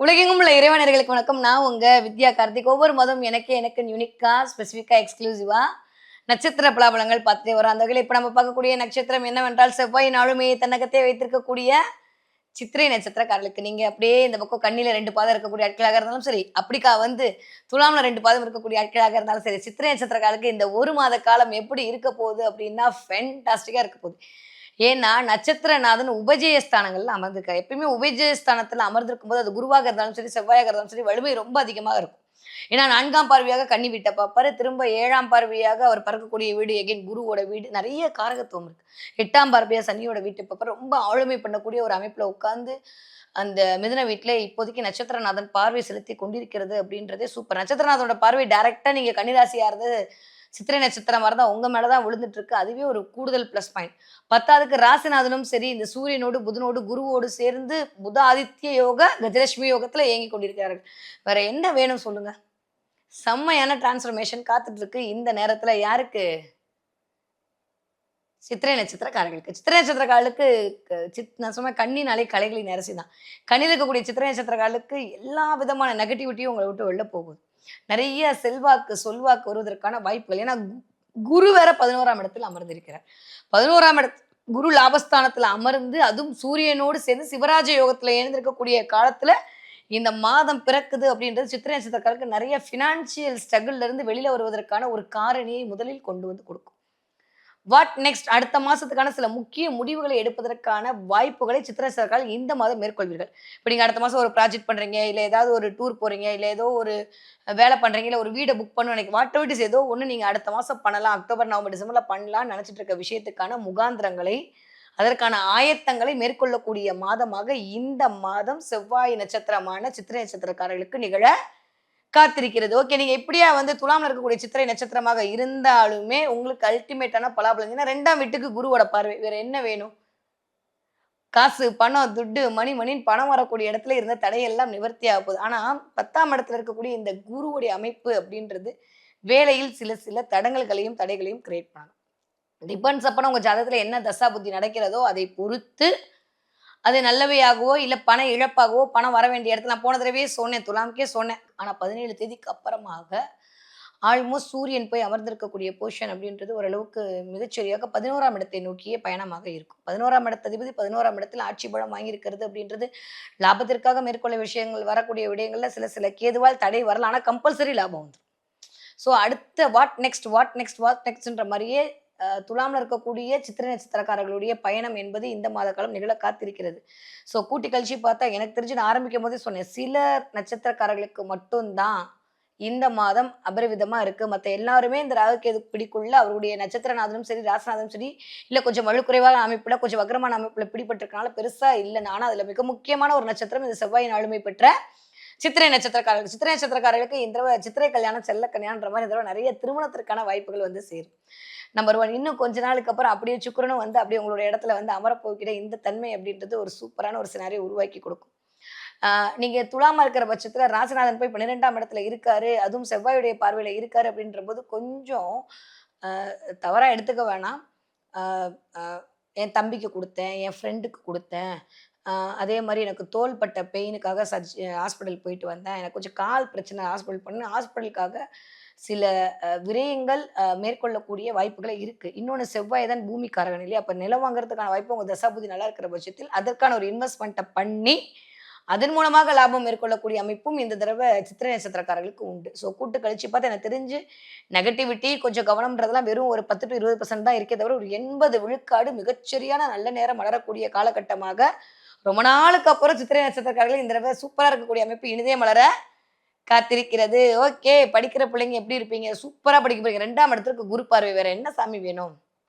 உலகெங்கும் உள்ள இறைவனர்களுக்கு வணக்கம். நான் உங்க வித்யா கார்த்திக். ஒவ்வொரு மாதம் எனக்கு யூனிக்கா, ஸ்பெசிஃபிக்கா, எக்ஸ்க்ளூசிவா நட்சத்திர பலாபலங்கள் பார்த்துட்டே வரோம். அந்த வகையில இப்ப நம்ம பார்க்கக்கூடிய நட்சத்திரம் என்னவென்றால், செவ்வாயின் ஆளுமையை தன்னகத்தே வைத்திருக்கக்கூடிய சித்திரை நட்சத்திரக்காரர்களுக்கு. நீங்க அப்படியே இந்த பக்கம் கன்னியில 2 பாதம் இருக்கக்கூடிய ஆட்களாக இருந்தாலும் சரி, அப்படிக்கா வந்து துலாம்ல 2 பாதம் இருக்கக்கூடிய ஆட்களாக இருந்தாலும் சரி, சித்திரை நட்சத்திரக்காரர்களுக்கு இந்த 1 மாத காலம் எப்படி இருக்க போகுது அப்படின்னா, ஃபென்டாஸ்டிக்கா இருக்க போகுது. ஏன்னா, நட்சத்திரநாதன் உபஜய ஸ்தானங்கள்ல அமர்ந்திருக்காரு. எப்பயுமே உபஜய ஸ்தானத்துல அமர்ந்திருக்கும்போது, அது குருவாக இருந்தாலும் சரி, செவ்வாயாக இருந்தாலும் சரி, வலிமை ரொம்ப அதிகமா இருக்கும். ஏன்னா 4ஆம் பார்வையாக கன்னி வீட்ட பார்ப்பாரு. திரும்ப 7ஆம் பார்வையாக அவர் பறக்கக்கூடிய வீடு எகைன் குருவோட வீடு. நெறைய காரகத்துவம் இருக்கு. 8ஆம் பார்வையா சனியோட வீட்ட பார்ப்பாரு. ரொம்ப ஆளுமை பண்ணக்கூடிய ஒரு அமைப்புல உட்கார்ந்து, அந்த மிதுன வீட்ல இப்போதைக்கு நட்சத்திரநாதன் பார்வை செலுத்தி கொண்டிருக்கிறது அப்படின்றதே சூப்பர். நட்சத்திரநாதனோட பார்வை டைரக்ட்டா நீங்க கன்னி ராசியா இருந்து சித்திரை நட்சத்திரமா இருந்தா உங்க மேல தான் விழுந்துட்டு இருக்கு. அதுவே ஒரு கூடுதல் பிளஸ் பாயிண்ட். 10வதுக்கு ராசிநாதனும் சரி, இந்த சூரியனோடு, புதனோடு, குருவோடு சேர்ந்து புத ஆதித்ய யோக, கஜலட்சுமி யோகத்துல இயங்கிக் கொண்டிருக்கிறார்கள். வேற என்ன வேணும் சொல்லுங்க? செம்மையான டிரான்ஸ்ஃபர்மேஷன் காத்துட்டு இருக்கு இந்த நேரத்துல யாருக்கு? சித்திரை நட்சத்திரக்காரர்களுக்கு. சித்திரை நட்சத்திரக்காரர்களுக்கு நான் சொன்ன கன்னினாலே கலைகளின் அரசி தான். கன்னியில இருக்கக்கூடிய சித்திரை நட்சத்திரக்காரர்களுக்கு எல்லா விதமான நெகட்டிவிட்டியும் உங்கள விட்டு வெளில போகுது. நெறைய செல்வாக்கு, சொல்வாக்கு வருவதற்கான வாய்ப்புகள். ஏன்னா குரு வேற 11ஆம் இடத்தில் அமர்ந்திருக்கிறார். 11ஆம் இடத்து குரு லாபஸ்தானத்துல அமர்ந்து, அதுவும் சூரியனோடு சேர்ந்து சிவராஜ யோகத்துல இணைந்திருக்கக்கூடிய காலத்துல, இந்த மாதம் பிறக்குது அப்படின்றது சித்திரை நட்சத்திரக்காரருக்கு நெறைய ஃபினான்சியல் ஸ்ட்ரகிள்ல இருந்து வெளில வருவதற்கான ஒரு காரணியை முதலில் கொண்டு வந்து குடுக்கும். What next? அடுத்த மாசத்துக்கான சில முக்கிய முடிவுகளை எடுப்பதற்கான வாய்ப்புகளை சித்திரை நட்சத்திரக்காரர்கள் இந்த மாதம் மேற்கொள்வீர்கள். இப்ப நீங்க அடுத்த மாசம் ஒரு ப்ராஜெக்ட் பண்றீங்க, இல்ல ஏதாவது ஒரு டூர் போறீங்க, இல்ல ஏதோ ஒரு வேலை பண்றீங்க, இல்ல ஒரு வீட புக் பண்ணணும்னு நினைக்க வாட் எவர் இட் இஸ் ஏதோ ஒண்ணு நீங்க அடுத்த மாசம் பண்ணலாம். அக்டோபர், நவம்பர், டிசம்பர்ல பண்ணலாம்னு நினைச்சிட்டு இருக்க விஷயத்துக்கான முகாந்திரங்களை, அதற்கான ஆயத்தங்களை மேற்கொள்ளக்கூடிய மாதமாக இந்த மாதம் செவ்வாய் நட்சத்திரமான சித்திரை நட்சத்திரக்காரர்களுக்கு நிகழ காத்திருக்கிறது. ஓகே. நீங்க இப்படியா வந்து துலாம்ல இருக்கக்கூடிய சித்திரை நட்சத்திரமாக இருந்தாலுமே, உங்களுக்கு அல்டிமேட்டான பலாபலன். ஏன்னா 2ஆம் வீட்டுக்கு குருவோட பார்வை. வேற என்ன வேணும்? காசு, பணம், துட்டு, மணின்னு பணம் வரக்கூடிய இடத்துல இருந்த தடையெல்லாம் நிவர்த்தி ஆக போகுது. ஆனா 10ஆம் இடத்துல இருக்கக்கூடிய இந்த குருவுடைய அமைப்பு அப்படின்றது, வேலையில் சில சில தடங்கல்களையும், தடைகளையும் கிரியேட் பண்ணணும். டிபெண்ட்ஸ் அப்பான் உங்க ஜாதகத்துல என்ன தசா புத்தி நடக்கிறதோ, அதை பொறுத்து அது நல்லவையாகவோ, இல்ல பண இழப்பாகவோ, பணம் வர வேண்டிய இடத்துல நான் போன தடவையே சொன்னேன். துலாம்க்கே சொன்னேன். ஆனா 17 தேதிக்கு அப்புறமாக ஆல்மோஸ்ட் சூரியன் போய் அமர்ந்திருக்கக்கூடிய பொசிஷன் அப்படின்றது ஓரளவுக்கு மிகச்சரியாக 11ஆம் இடத்தை நோக்கிய பயணமாக இருக்கும். 11ஆம் இடத்த அதிபதி 11ஆம் இடத்துல ஆட்சி பலம் வாங்கியிருக்கிறது அப்படின்றது லாபத்திற்காக மேற்கொள்ள விஷயங்கள் வரக்கூடிய விடயங்கள்ல சில சில கேதுவால் தடை வரலாம். ஆனா கம்பல்சரி லாபம் வந்துரும். ஸோ அடுத்த வாட் நெக்ஸ்ட்ன்ற மாரியே துலாம்ல இருக்கக்கூடிய சித்திரை நட்சத்திரக்காரர்களுடைய பயணம் என்பது இந்த மாத காலம் நிகழ காத்திருக்கிறது. ஸோ கூட்டி கழிச்சு பார்த்தா எனக்கு தெரிஞ்சு நான் ஆரம்பிக்கும்போதே சொன்னேன். சில நட்சத்திரக்காரர்களுக்கு மட்டும் தான் இந்த மாதம் அபரிவிதமா இருக்கு. மத்த எல்லாருமே இந்த ராகுகேது பிடிக்குள்ள அவருடைய நட்சத்திரநாதனும் சரி, ராசிநாதனும் சரி, இல்ல கொஞ்சம் வலுக்குறைவான அமைப்புல, கொஞ்சம் வக்ரமான அமைப்புல பிடிபட்டிருக்கனால பெருசா இல்ல. ஆனா அதுல மிக முக்கியமான ஒரு நட்சத்திரம் இந்த செவ்வாயின் ஆளுமை பெற்ற சித்திரை நட்சத்திரக்காரர்கள். சித்திரை நட்சத்திரக்காரர்களுக்கு இந்த தடவ சித்திரை கல்யாணம், செல்ல கல்யாணம்ன்ற மாரி இந்த தடவ நெறைய திருமணத்திற்கான வாய்ப்புகள் வந்து சேரும். நம்பர் 1 இன்னும் கொஞ்ச நாளுக்கு அப்புறம் அப்படியே சுக்கிரனும் வந்து அப்படியே உங்களுடைய இடத்துல வந்து அமரப்போகிற இந்த தன்மை அப்படின்றது ஒரு சூப்பரான ஒரு சினாரியோ உருவாக்கி கொடுக்கும். நீங்க துலாமா இருக்கிற பட்சத்துல ராசிநாதன் போய் 12ஆம் இடத்துல இருக்காரு. அதுவும் செவ்வாயுடைய பார்வையில இருக்காரு அப்படின்றபோது கொஞ்சம் அ தவறா எடுத்துக்க வேணாம். அ அ என் தம்பிக்கு குடுத்தேன், என் ஃப்ரெண்டுக்கு குடுத்தேன். அ அதே மாரி எனக்கு தோள்பட்ட பெயினுக்காக ஹாஸ்பிட்டல் போயிட்டு வந்தேன். எனக்கு கொஞ்சம் கால் பிரச்சனை ஹாஸ்பிட்டல் போனேன். ஹாஸ்பிட்டலுக்காக சில விரயங்கள் மேற்கொள்ளக்கூடிய வாய்ப்புகள் இருக்கு. இன்னொன்னு செவ்வாய் தான் பூமிக்காரகன் இல்லையா? அப்ப நிலம் வாங்குறதுக்கான வாய்ப்பு உங்க தசாபுத்தி நல்லா இருக்கிற பட்சத்தில், அதற்கான ஒரு இன்வெஸ்ட்மென்ட்ட பண்ணி, அதன் மூலமாக லாபம் மேற்கொள்ளக்கூடிய அமைப்பும் இந்த தடவ சித்திரை நட்சத்திரக்காரர்களுக்கு உண்டு. ஸோ கூட்டு கழிச்சு பார்த்தா எனக்கு தெரிஞ்சு நெகட்டிவிட்டி கொஞ்சம் கவனம்ன்றதெல்லாம் வெறும் ஒரு 10 டூ 20% தான் இருக்கே தவிர, ஒரு 80 விழுக்காடு மிகச்சரியான நல்ல நேரம் மலரக்கூடிய காலகட்டமாக, ரொம்ப நாளுக்கு அப்புறம் சித்திரை நட்சத்திரக்காரர்கள் இந்த தடவ சூப்பரா இருக்கக்கூடிய அமைப்பு இனிதே மலர காத்திருக்கிறது. ஓகே. படிக்கிற பிள்ளைங்க எப்படி இருப்பீங்க? சூப்பரா படிக்க போறீங்க. 2ஆம் இடத்திற்கு குரு பார்வை வேற என்ன சாமி வேணும்?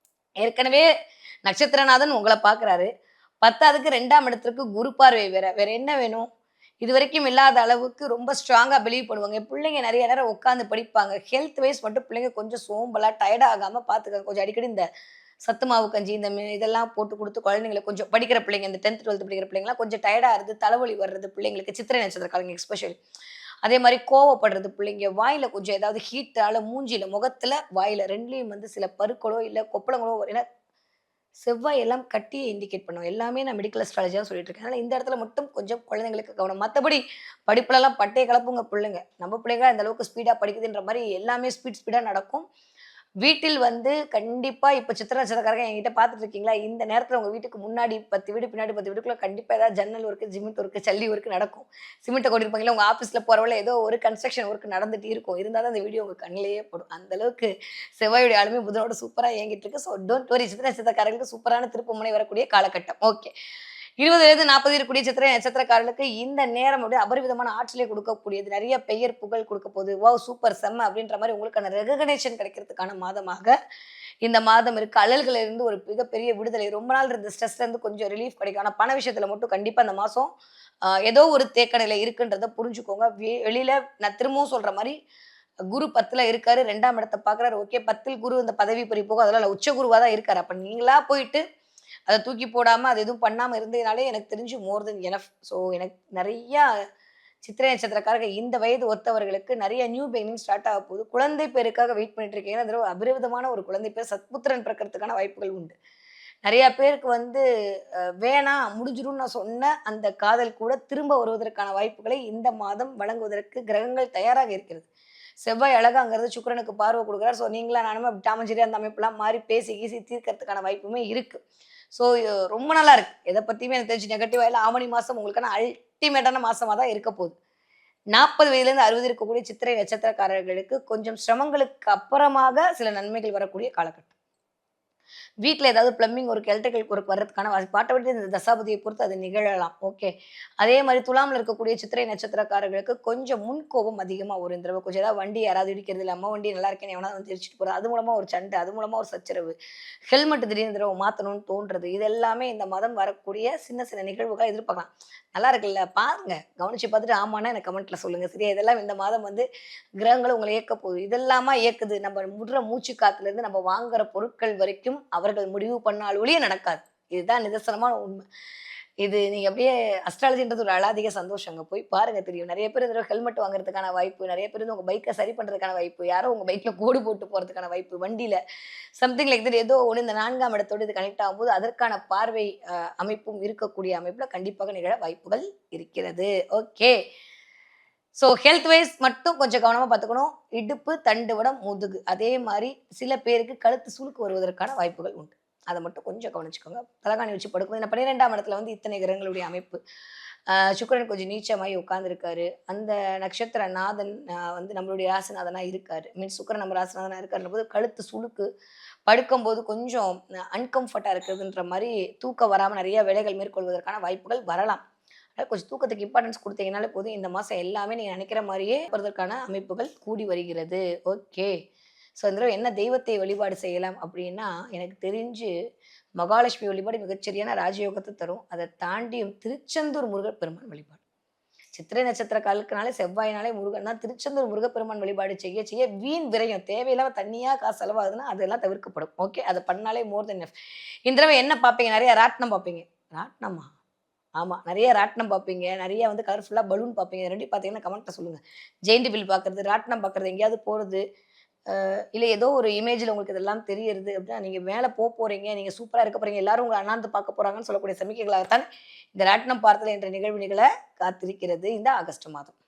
ஏற்கனவே நட்சத்திரநாதன் உங்கள பார்க்குறாரு. 10வதுக்கு 2ஆம் இடத்திற்கு குரு பார்வை வேற. வேற என்ன வேணும்? இதுவரைக்கும் இல்லாத அளவுக்கு ரொம்ப ஸ்ட்ராங்கா பிலீவ் பண்ணுவாங்க. என் பிள்ளைங்க நெறைய நேரம் உட்கார்ந்து படிப்பாங்க. ஹெல்த் வைஸ் மட்டும் பிள்ளைங்க கொஞ்சம் சோம்பலா, டயர்ட் ஆகாம பார்த்துக்கங்க. கொஞ்சம் அடிக்கடி இந்த சத்து மாவு கஞ்சி, இந்த இதெல்லாம் போட்டு குடுத்து குழந்தைங்கள கொஞ்சம் படிக்கிற பிள்ளைங்க, இந்த 10த், 12த் படிக்கிற பிள்ளைங்கலாம் கொஞ்சம் டயர்டா ஆகுது, தலைவலி வர்றது பிள்ளைங்களுக்கு, சித்திரை நட்சத்திரக்காரங்க எஸ்பெஷலி. அதே மாரி கோவப்படுறது பிள்ளைங்க, வாயில கொஞ்சம் ஏதாவது ஹீட்டால மூஞ்சில, முகத்துல, வாயில 2லயும் வந்து சில பருக்களோ, இல்ல கொப்பளங்களோ ஏன்னா செவ்வாய் எல்லாம் கட்டியை இண்டிகேட் பண்ணும். எல்லாமே நான் மெடிக்கல் அஸ்ட்ராலஜியா சொல்லிட்டு இருக்கேன். அதனால இந்த இடத்துல மட்டும் கொஞ்சம் குழந்தைங்களுக்கு கவனம். மத்தபடி படிப்புலலாம் பட்டைய கெளப்புங்க புள்ளைங்க. நம்ம பிள்ளைங்க அந்த அளவுக்கு ஸ்பீடா படிக்குதுன்ற மாரி எல்லாமே ஸ்பீடா நடக்கும். வீட்டில் வந்து கண்டிப்பா இப்ப சித்திரை நட்சத்திரக்காரங்க என்கிட்ட பார்த்துட்டு இருக்கீங்களா? இந்த நேரத்துல உங்க வீட்டுக்கு முன்னாடி 10 வீடு, பின்னாடி 10 வீடுக்குள்ள கண்டிப்பா ஏதாவது ஜன்னல் ஒர்க்கு, சிமெண்ட் ஒர்க்கு, ஜல்லி ஒர்க்கு நடக்கும். சிமெண்ட்ட கொட்டியிருப்பாங்கல்ல, உங்க ஆஃபீஸ்ல போற வழில ஏதோ ஒரு கன்ஸ்ட்ரக்ஷன் ஒர்க் நடந்துட்டு இருக்கும். இருந்தா தான் அந்த வீடியோ உங்க கண்ணிலேயே படும். அந்த அளவுக்கு செவ்வாயுடைய ஆளுமை புதனோட சூப்பரா இயங்கிட்டு இருக்கு. ஸோ டோன்ட் வரி சித்திரை நட்சத்திரக்காரர்களுக்கு சூப்பரான திருப்புமுனை வரக்கூடிய காலகட்டம். ஓகே. 20 வயது 40 இருக்கக்கூடிய சித்திரை நட்சத்திரக்காரர்களுக்கு இந்த நேரம் அப்படியே அபரிவிதமான ஆற்றலை கொடுக்கக்கூடியது. நெறைய பெயர், புகழ் குடுக்க போகுது. வாவ்! சூப்பர் செம்ம அப்படின்ற மாரி உங்களுக்கான ரெகக்னேஷன் கிடைக்கிறதுக்கான மாதமாக இந்த மாதம் இருக்கு. அழல்கள்ல இருந்து ஒரு மிகப்பெரிய விடுதலை. ரொம்ப நாள் இருந்த ஸ்ட்ரெஸ்ல இருந்து கொஞ்சம் ரிலீஃப் கிடைக்கும். ஆனா பண விஷயத்துல மட்டும் கண்டிப்பா இந்த மாசம் ஏதோ ஒரு தேக்க நிலை இருக்குன்றத புரிஞ்சுக்கோங்க. வெளியில நான் திரும்பவும் சொல்ற மாரி குரு 10ல இருக்காரு. 2ஆம் இடத்த பார்க்குறாரு. ஓகே 10ல் குரு இந்த பதவி பறி போகும். அதெல்லாம் இல்ல. உச்ச குருவா தான் இருக்காரு. அப்ப நீங்களா போயிட்டு அத தூக்கி போடாம, அது எதுவும் பண்ணாம இருந்ததுனாலே எனக்கு தெரிஞ்சு மோர் தென் எனஃப். ஸோ எனக்கு நெறையா சித்திரை நட்சத்திரக்காரங்க இந்த வயது ஒத்தவர்களுக்கு நெறைய நியூ பிகினிங் ஸ்டார்ட் ஆக போகுது. குழந்தை பேருக்காக வெயிட் பண்ணிட்டு இருக்கீங்க. அந்த தடவ அபரிவிதமான ஒரு குழந்தை பேர் சத்புத்திரன் பிறக்கறதுக்கான வாய்ப்புகள் உண்டு. நெறைய பேருக்கு வந்து வேணாம் முடிஞ்சிரும்னு நான் சொன்ன அந்த காதல் கூட திரும்ப வருவதற்கான வாய்ப்புகளை இந்த மாதம் வழங்குவதற்கு கிரகங்கள் தயாராக இருக்கிறது. செவ்வாய் அழகாங்கிறது சுக்கிரனுக்கு பார்வை குடுக்குறார். ஸோ நீங்களா நானுமே டாம் அண்ட் ஜெர்ரி அந்த அமைப்புலாம் மாறி பேசி கீசி தீர்க்கறதுக்கான வாய்ப்புமே இருக்கு. ஸோ ரொம்ப நல்லா இருக்கு. எத பத்தியுமே எனக்கு தெரிஞ்சு நெகட்டிவா இல்ல. ஆவணி மாசம் உங்களுக்கான அல்டிமேட்டான மாசமா தான் இருக்க போகுது. 40 வயதிலிருந்து 60 இருக்கக்கூடிய சித்திரை நட்சத்திரக்காரர்களுக்கு கொஞ்சம் சிரமங்களுக்கு அப்புறமாக சில நன்மைகள் வரக்கூடிய காலகட்டம். வீட்ல ஏதாவது பிளம்பிங் ஒர்க், எலக்ட்ரிக்கல் ஒர்க் வர்றதுக்கான வாய்ப்பு ஆட்டோமேட்டிக் இந்த தசாபதியை பொறுத்து அது நிகழலாம். ஓகே. அதே மாரி துலாம்ல இருக்கக்கூடிய சித்திரை நட்சத்திரக்காரர்களுக்கு கொஞ்சம் முன்கோபம் அதிகமா வரும். இந்த தடவ கொஞ்சம் ஏதாவது வண்டி யாராவது இடிக்கிறது, இல்ல அம்மா வண்டி நல்லா இருக்கேன்னு எவனாவது வந்து இடிச்சுட்டு போறது. அது மூலமா ஒரு சண்டை, அது மூலமா ஒரு சச்சரவு. ஹெல்மெட் திடீர்னு இந்த தடவ மாத்தணும்னு தோன்றது. இது எல்லாமே இந்த மாதம் வரக்கூடிய சின்ன சின்ன நிகழ்வுகள எதிர்பார்க்கலாம். நல்லா இருக்குல்ல? பாருங்க. கவனிச்சு பார்த்துட்டு ஆமான்னா எனக்கு கமெண்ட்ல சொல்லுங்க. சரியா? இதெல்லாம் இந்த மாதம் வந்து கிரகங்கள் உங்கள இயக்க போகுது. இதெல்லாமா இயக்குது. நம்ம விடுற மூச்சு காத்துலேருந்து நம்ம வாங்குற பொருட்கள் வரைக்கும் அவர்கள் முடிவு பண்ணால் ஒழிய நடக்காது. இதுதான் நிதர்சனமான உண்மை. இது நீங்க அப்படியே அஸ்ட்ராலஜின்றது ஒரு அலாதிக சந்தோஷங்க. போய் பாருங்க தெரியும். நெறைய பேர் இந்த தடவ ஹெல்மெட் வாங்குறதுக்கான வாய்ப்பு, நெறைய பேர் வந்து உங்க பைக்க சரி பண்றதுக்கான வாய்ப்பு, யாரோ உங்க பைக்ல கோடு போட்டு போறதுக்கான வாய்ப்பு, வண்டியில சம்திங் லைக் தட் ஏதோ ஒண்ணு இந்த 4ஆம் இடத்தோடு இது கனெக்ட் ஆகும்போது, அதற்கான பார்வை அமைப்பும் இருக்கக்கூடிய அமைப்புல கண்டிப்பாக நிகழ வாய்ப்புகள் இருக்கிறது. ஓகே. ஸோ ஹெல்த் வைஸ் மட்டும் கொஞ்சம் கவனமா பார்த்துக்கணும். இடுப்பு, தண்டுவடம், முதுகு. அதே மாரி சில பேருக்கு கழுத்து சுளுக்கு வருவதற்கான வாய்ப்புகள் உண்டு. அத மட்டும் கொஞ்சம் கவனிச்சுக்கோங்க. தலகாணி வச்சு படுக்கும்போது ஏன்னா 12ஆம் இடத்துல வந்து இத்தனை கிரகங்களுடைய அமைப்பு. சுக்கிரன் கொஞ்சம் நீச்சமாயி உட்கார்ந்திருக்காரு. அந்த நட்சத்திர நாதன் வந்து நம்மளுடைய ராசிநாதனா இருக்காரு. மீன்ஸ் சுக்கிரன் நம்ம ராசிநாதனா இருக்காருன்றபோது கழுத்து சுளுக்கு, படுக்கும்போது கொஞ்சம் அன்கம்ஃபர்ட்டா இருக்குதுன்ற மாரி தூக்கம் வராம நெறைய வேலைகள் மேற்கொள்வதற்கான வாய்ப்புகள் வரலாம். கொஞ்சம் தூக்கத்துக்கு இம்பார்ட்டன்ஸ் குடுத்தீங்கனாலே போதும். இந்த மாசம் எல்லாமே நீங்க நெனைக்கிற மாரியே போறதற்கான அமைப்புகள் கூடி வருகிறது. ஓகே. ஸோ இந்த தடவ என்ன தெய்வத்தை வழிபாடு செய்யலாம் அப்டின்னா, எனக்கு தெரிஞ்சு மகாலட்சுமி வழிபாடு மிகச்சரியான ராஜயோகத்த தரும். அத தாண்டியும் திருச்செந்தூர் முருகர் பெருமான் வழிபாடு. சித்திரை நட்சத்திர காலுக்குனாலே செவ்வாய்னாலே முருகன் தான். திருச்செந்தூர் முருகப்பெருமான் வழிபாடு செய்ய செய்ய வீண் விரயம் தேவையில்லாம தண்ணியா காசு செலவாகுதுன்னா, அதெல்லாம் தவிர்க்கப்படும். ஓகே. அத பண்ணாலே மோர் தென் எனஃப். இந்த தடவ என்ன பார்ப்பீங்க? நெறைய ராட்டினம் பார்ப்பீங்க. ராட்டினமா? ஆமா. நெறைய ராட்டினம் பார்ப்பீங்க. நெறைய வந்து கலர்ஃபுல்லா பலூன் பார்ப்பீங்க. 2யும் பார்த்தீங்கன்னா கமெண்ட்ல சொல்லுங்க. ஜெயண்ட் வீல் பார்க்கறது, ராட்டினம் பார்க்கறது, எங்கேயாவது போறது, இல்ல ஏதோ ஒரு இமேஜ்ல உங்களுக்கு இதெல்லாம் தெரியறது அப்டின்னா, நீங்க மேல போறீங்க. நீங்க சூப்பரா இருக்க போறீங்க. எல்லாரும் உங்கள அண்ணாந்து பார்க்க போறாங்கன்னு சொல்லக்கூடிய சமிக்கைகளாகத்தான் இந்த ராட்டினம் பார்த்தல் என்ற நிகழ்வு நிகழ காத்திருக்கிறது இந்த ஆகஸ்ட் மாதம்.